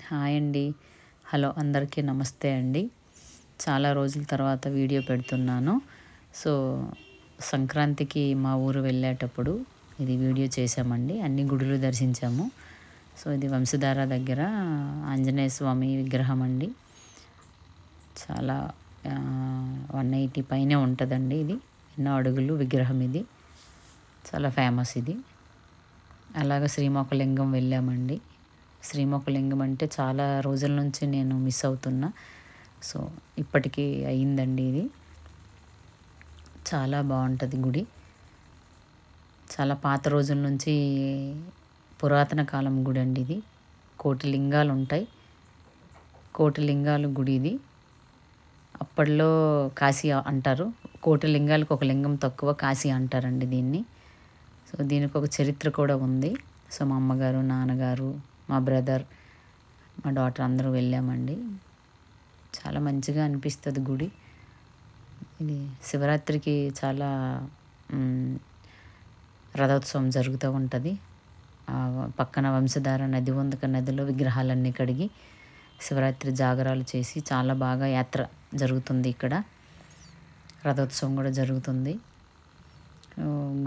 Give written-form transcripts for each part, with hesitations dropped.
Hi అండి. Hello అందరికీ నమస్తే అండి. చాలా రోజుల తర్వాత వీడియో పెడుతున్నాను. సో, సంక్రాంతికి మా ఊరు వెళ్ళేటప్పుడు ఇది వీడియో చేశామండి. అన్ని గుడులు దర్శించాము. సో, ఇది వంశధార దగ్గర ఆంజనేయ స్వామి విగ్రహం అండి. చాలా 180 పైనే ఉంటుందండి. ఇది ఎన్నో అడుగులు విగ్రహం ఇది. చాలా ఫేమస్ ఇది. అలాగే శ్రీమొకలింగం వెళ్ళామండి. శ్రీమొకలింగం అంటే చాలా రోజుల నుంచి నేను మిస్ అవుతున్నా. సో, ఇప్పటికీ అయిందండి ఇది. చాలా బాగుంటుంది గుడి. చాలా పాత రోజుల నుంచి పురాతన కాలం గుడి అండి ఇది. కోటి లింగాలు ఉంటాయి. కోటి లింగాల గుడి ఇది. అప్పట్లో కాశీ అంటారు. కోటి లింగాలకు ఒక లింగం తక్కువ కాశీ అంటారండి దీన్ని. సో, దీనికి ఒక చరిత్ర కూడా ఉంది. సో, మా అమ్మగారు, నాన్నగారు, మా బ్రదర్, మా డాటర్ అందరూ వెళ్ళామండి. చాలా మంచిగా అనిపిస్తుంది గుడి. ఇది శివరాత్రికి చాలా రథోత్సవం జరుగుతూ ఉంటుంది. పక్కన వంశధార నది ఉంది. నదిలో విగ్రహాలన్నీ కడిగి శివరాత్రి జాగరాలు చేసి చాలా బాగా యాత్ర జరుగుతుంది. ఇక్కడ రథోత్సవం కూడా జరుగుతుంది.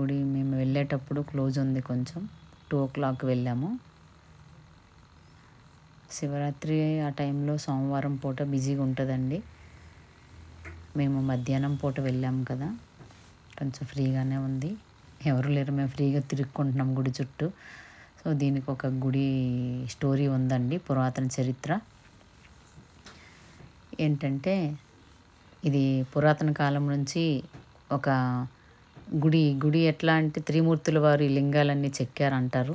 గుడి మేము వెళ్ళేటప్పుడు క్లోజ్ ఉంది. కొంచెం 2 o'clock వెళ్ళాము. శివరాత్రి ఆ టైంలో సోమవారం పూట బిజీగా ఉంటుందండి. మేము మధ్యాహ్నం పూట వెళ్ళాము కదా, కొంచెం ఫ్రీగానే ఉంది. ఎవరు లేరు, మేము ఫ్రీగా తిరుక్కుంటున్నాం గుడి చుట్టూ. సో, దీనికి ఒక గుడి స్టోరీ ఉందండి, పురాతన చరిత్ర. ఏంటంటే ఇది పురాతన కాలం నుంచి ఒక గుడి ఎట్లా అంటే త్రిమూర్తుల వారి లింగాలన్నీ చెక్కారంటారు.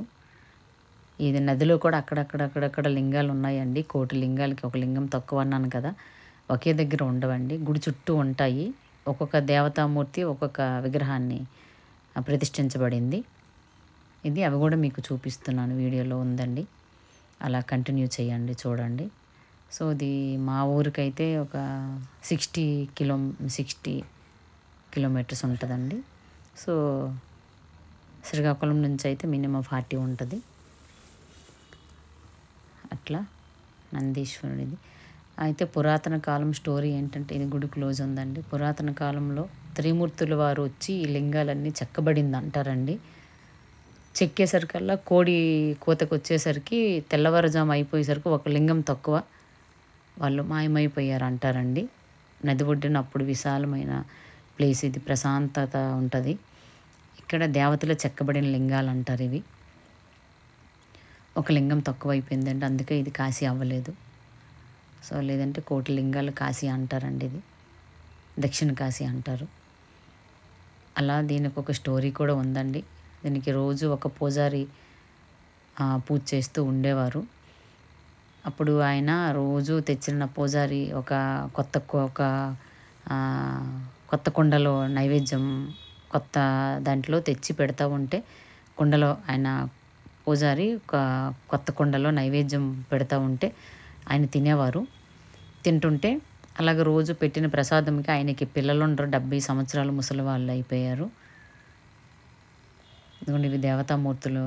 ఇది నదిలో కూడా అక్కడక్కడ లింగాలు ఉన్నాయండి. కోటి లింగాలకి ఒక లింగం తక్కువ అన్నాను కదా, ఒకే దగ్గర ఉండవండి. గుడి చుట్టూ ఉంటాయి. ఒక్కొక్క దేవతామూర్తి ఒక్కొక్క విగ్రహాన్ని ప్రతిష్ఠించబడింది. ఇది అవి కూడా మీకు చూపిస్తున్నాను, వీడియోలో ఉందండి. అలా కంటిన్యూ చేయండి, చూడండి. సో, ఇది మా ఊరికైతే ఒక 60 కిలోమీటర్స్ ఉంటుందండి. సో, శ్రీకాకుళం నుంచి అయితే మినిమం 40 ఉంటుంది. అట్లా నందీశ్వరుడిది అయితే పురాతన కాలం స్టోరీ ఏంటంటే, ఇది గుడి క్లోజ్ ఉందండి. పురాతన కాలంలో త్రిమూర్తుల వారు వచ్చి ఈ లింగాలన్నీ చెక్కబడింది అంటారండి. చెక్కేసరికల్లా కోడి కోతకు వచ్చేసరికి తెల్లవారుజాము అయిపోయేసరికి ఒక లింగం తక్కువ వాళ్ళు మాయమైపోయారు అంటారండి. నది ఒడ్డున అప్పుడు విశాలమైన ప్లేస్ ఇది, ప్రశాంతత ఉంటుంది. ఇక్కడ దేవతలు చెక్కబడిన లింగాలు అంటారు ఇవి. ఒక లింగం తక్కువ అయిపోయిందండి, అందుకే ఇది కాశీ అవ్వలేదు. సో, లేదంటే కోటి లింగాలు కాశీ అంటారండి. ఇది దక్షిణ కాశీ అంటారు. అలా దీనికి ఒక స్టోరీ కూడా ఉందండి. దీనికి రోజు ఒక పూజారి పూజ చేస్తూ ఉండేవారు. అప్పుడు ఆయన రోజు తెచ్చిన పూజారి ఒక కొత్త కుండలో నైవేద్యం కొత్త దాంట్లో తెచ్చి పెడతా ఉంటే, కుండలో ఆయన పూజారి ఒక కొత్త కుండలో నైవేద్యం పెడతా ఉంటే ఆయన తినేవారు. తింటుంటే అలాగే రోజు పెట్టిన ప్రసాదంకి ఆయనకి పిల్లలు ఉండరు, 70 సంవత్సరాలు ముసలి వాళ్ళు అయిపోయారు. ఇదిగోండి, ఇవి దేవతామూర్తులు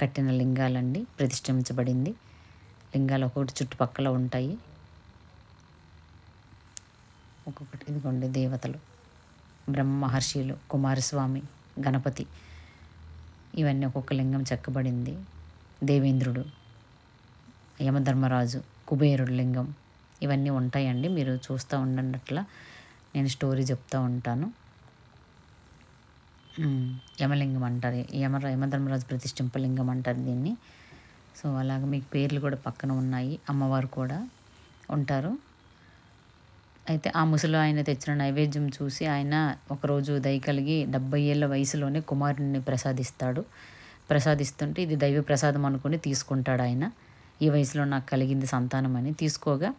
కట్టిన లింగాలండి, ప్రతిష్ఠించబడింది. లింగాలు ఒక్కొక్కటి చుట్టుపక్కల ఉంటాయి. ఒక్కొక్కటి ఇదిగోండి, దేవతలు, బ్రహ్మ మహర్షులు, కుమారస్వామి, గణపతి, ఇవన్నీ ఒక్కొక్క లింగం చెక్కబడింది. దేవేంద్రుడు, యమధర్మరాజు, కుబేరుడు లింగం, ఇవన్నీ ఉంటాయండి. మీరు చూస్తూ ఉండండి. అట్లా నేను స్టోరీ చెప్తూ ఉంటాను. యమలింగం అంటారు, యమధర్మరాజు ప్రతిష్ఠింపలింగం అంటారు దీన్ని. సో, అలాగే మీకు పేర్లు కూడా పక్కన ఉన్నాయి. అమ్మవారు కూడా ఉంటారు. అయితే ఆ ముసలి ఆయన తెచ్చిన నైవేద్యం చూసి ఆయన ఒకరోజు దయ కలిగి 70 ఏళ్ళ వయసులోనే కుమారుడిని ప్రసాదిస్తుంటే ఇది దైవ ప్రసాదం అనుకుని తీసుకుంటాడు ఆయన. ఈ వయసులో నాకు కలిగింది సంతానం అని తీసుకోగా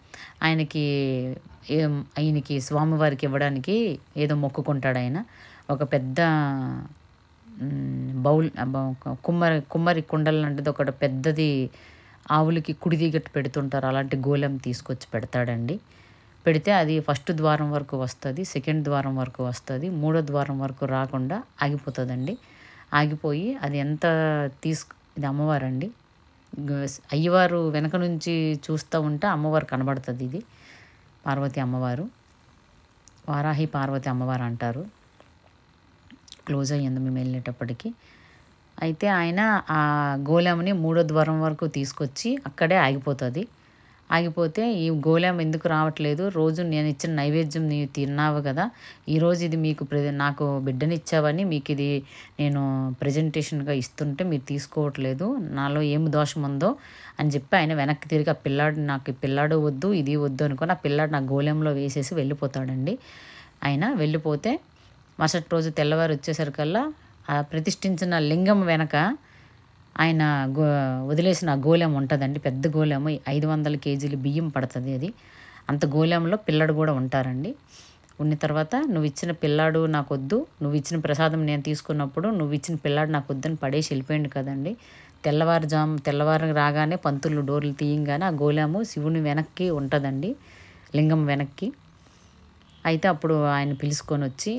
ఆయనకి స్వామివారికి ఇవ్వడానికి ఏదో మొక్కుకుంటాడు ఆయన. ఒక పెద్ద బౌల్, కుమ్మరి కుండలు లాంటిది ఒకటి పెద్దది, ఆవులకి కుడిదిగట్టు పెడుతుంటారు, అలాంటి గోళం తీసుకొచ్చి పెడతాడండి. పెడితే అది ఫస్ట్ ద్వారం వరకు వస్తుంది, సెకండ్ ద్వారం వరకు వస్తుంది, మూడో ద్వారం వరకు రాకుండా ఆగిపోతుందండి. ఆగిపోయి అది ఎంత ఇది అమ్మవారండి, అయ్యవారు వెనక నుంచి చూస్తూ ఉంటే అమ్మవారు కనబడుతుంది. ఇది పార్వతి అమ్మవారు, వారాహి పార్వతి అమ్మవారు అంటారు. క్లోజ్ అయ్యింది మేము వెళ్ళేటప్పటికి. అయితే ఆయన ఆ గోళంని 3వ ద్వారం వరకు తీసుకొచ్చి అక్కడే ఆగిపోతుంది. ఆగిపోతే ఈ గోళం ఎందుకు రావట్లేదు, రోజు నేను ఇచ్చిన నైవేద్యం నీవు తిన్నావు కదా, ఈరోజు ఇది మీకు నాకు బిడ్డనిచ్చావని మీకు ఇది నేను ప్రజెంటేషన్గా ఇస్తుంటే మీరు తీసుకోవట్లేదు, నాలో ఏం దోషం ఉందో అని చెప్పి ఆయన వెనక్కి తిరిగి ఆ పిల్లాడు, నాకు ఈ పిల్లాడు వద్దు ఇది వద్దు అనుకుని ఆ పిల్లాడు నా గోళంలో వేసేసి వెళ్ళిపోతాడండి. ఆయన వెళ్ళిపోతే మరుసటి రోజు తెల్లవారు వచ్చేసరికల్లా ఆ ప్రతిష్ఠించిన లింగం వెనక ఆయన వదిలేసిన గోళం ఉంటుందండి. పెద్ద గోళము 500 కేజీలు బియ్యం పడుతుంది అది. అంత గోళంలో పిల్లాడు కూడా ఉంటారండి. ఉన్న తర్వాత నువ్వు ఇచ్చిన పిల్లాడు నాకు వద్దు, నువ్వు ఇచ్చిన ప్రసాదం నేను తీసుకున్నప్పుడు నువ్వు ఇచ్చిన పిల్లాడు నాకు వద్దని పడేసి వెళ్ళిపోయింది కదండి. తెల్లవారు రాగానే పంతులు డోర్లు తీయంగానే ఆ గోళము శివుని వెనక్కి ఉంటుందండి, లింగం వెనక్కి. అయితే అప్పుడు ఆయన పిలుచుకొని వచ్చి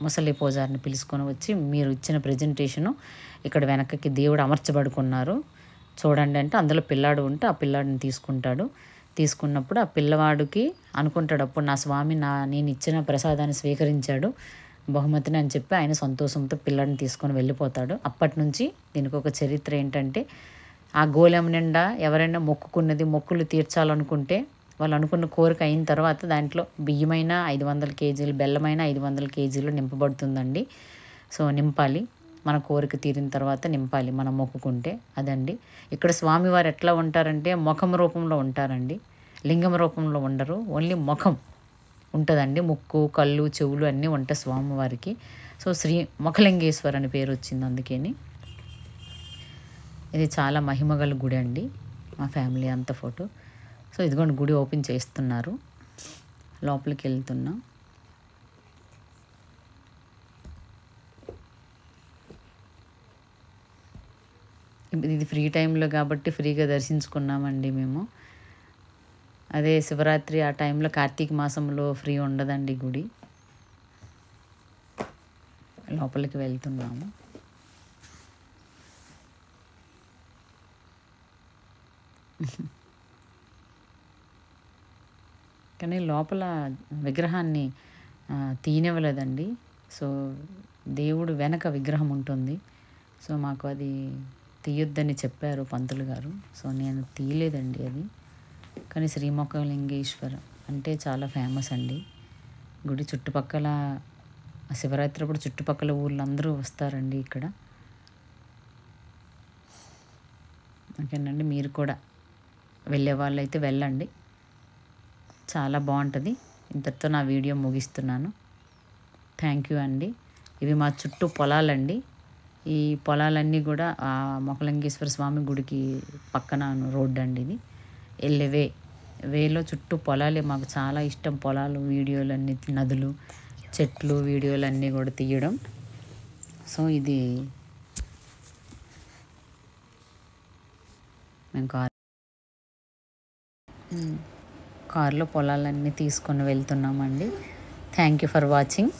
ముసలి పూజారిని పిలుచుకొని వచ్చి మీరు ఇచ్చిన ప్రజెంటేషను ఇక్కడ వెనకకి దేవుడు అమర్చబడుకున్నారు చూడండి అంటే అందులో పిల్లాడు ఉంటే ఆ పిల్లాడిని తీసుకుంటాడు. తీసుకున్నప్పుడు ఆ పిల్లవాడికి అనుకుంటాడు, అప్పుడు నా స్వామి నేను ఇచ్చిన ప్రసాదాన్ని స్వీకరించాడు బహుమతిని అని చెప్పి ఆయన సంతోషంతో పిల్లాడిని తీసుకొని వెళ్ళిపోతాడు. అప్పటి నుంచి దీనికి ఒక చరిత్ర ఏంటంటే, ఆ గోళం నిండా ఎవరైనా మొక్కుకున్నది మొక్కులు తీర్చాలనుకుంటే వాళ్ళు అనుకున్న కోరిక అయిన తర్వాత దాంట్లో బియ్యమైనా 500 కేజీలు, బెల్లమైనా 500 కేజీలు నింపబడుతుందండి. సో నింపాలి, మన కోరిక తీరిన తర్వాత నింపాలి మనం మొక్కుకుంటే. అదండి ఇక్కడ స్వామివారు ఎట్లా ఉంటారంటే ముఖం రూపంలో ఉంటారండి, లింగం రూపంలో ఉండరు. ఓన్లీ ముఖం ఉంటుందండి, ముక్కు కళ్ళు చెవులు అన్నీ ఉంటాయి స్వామివారికి. సో శ్రీ ముఖలింగేశ్వర్ అని పేరు వచ్చింది అందుకని. ఇది చాలా మహిమగల గుడి అండి. మా ఫ్యామిలీ అంత ఫోటో. సో ఇదిగోండి గుడి ఓపెన్ చేస్తున్నారు, లోపలికి వెళ్తున్నాం. ఇది ఫ్రీ టైంలో కాబట్టి ఫ్రీగా దర్శించుకున్నామండి మేము. అదే శివరాత్రి ఆ టైంలో కార్తీక మాసంలో ఫ్రీ ఉండదండి గుడి. లోపలికి వెళ్తున్నాము. కానీ లోపల విగ్రహాన్ని తీయనివ్వలేదండి. సో దేవుడు వెనక విగ్రహం ఉంటుంది. సో మాకు అది తీయొద్దని చెప్పారు పంతులు గారు. సో నేను తీయలేదండి అది. కానీ శ్రీముఖలింగేశ్వర అంటే చాలా ఫేమస్ అండి గుడి. చుట్టుపక్కల శివరాత్రి అప్పుడు చుట్టుపక్కల ఊళ్ళందరూ వస్తారండి ఇక్కడ. ఓకేనండి, మీరు కూడా వెళ్ళే వాళ్ళైతే వెళ్ళండి, చాలా బాగుంటుంది. ఇంతటితో నా వీడియో ముగిస్తున్నాను. థ్యాంక్ యూ అండి. ఇవి మా చుట్టూ పొలాలండి. ఈ పొలాలన్నీ కూడా ఆ ముఖలింగేశ్వర స్వామి గుడికి పక్కన రోడ్డు అండి. ఇది వెళ్ళే వేలో చుట్టూ పొలాలే. మాకు చాలా ఇష్టం పొలాలు, వీడియోలు అన్నీ, నదులు, చెట్లు, వీడియోలు అన్నీ కూడా తీయడం. సో ఇది మేము కారులో పొలాలన్నీ తీసుకొని వెళ్తున్నామండి. Thank you for watching.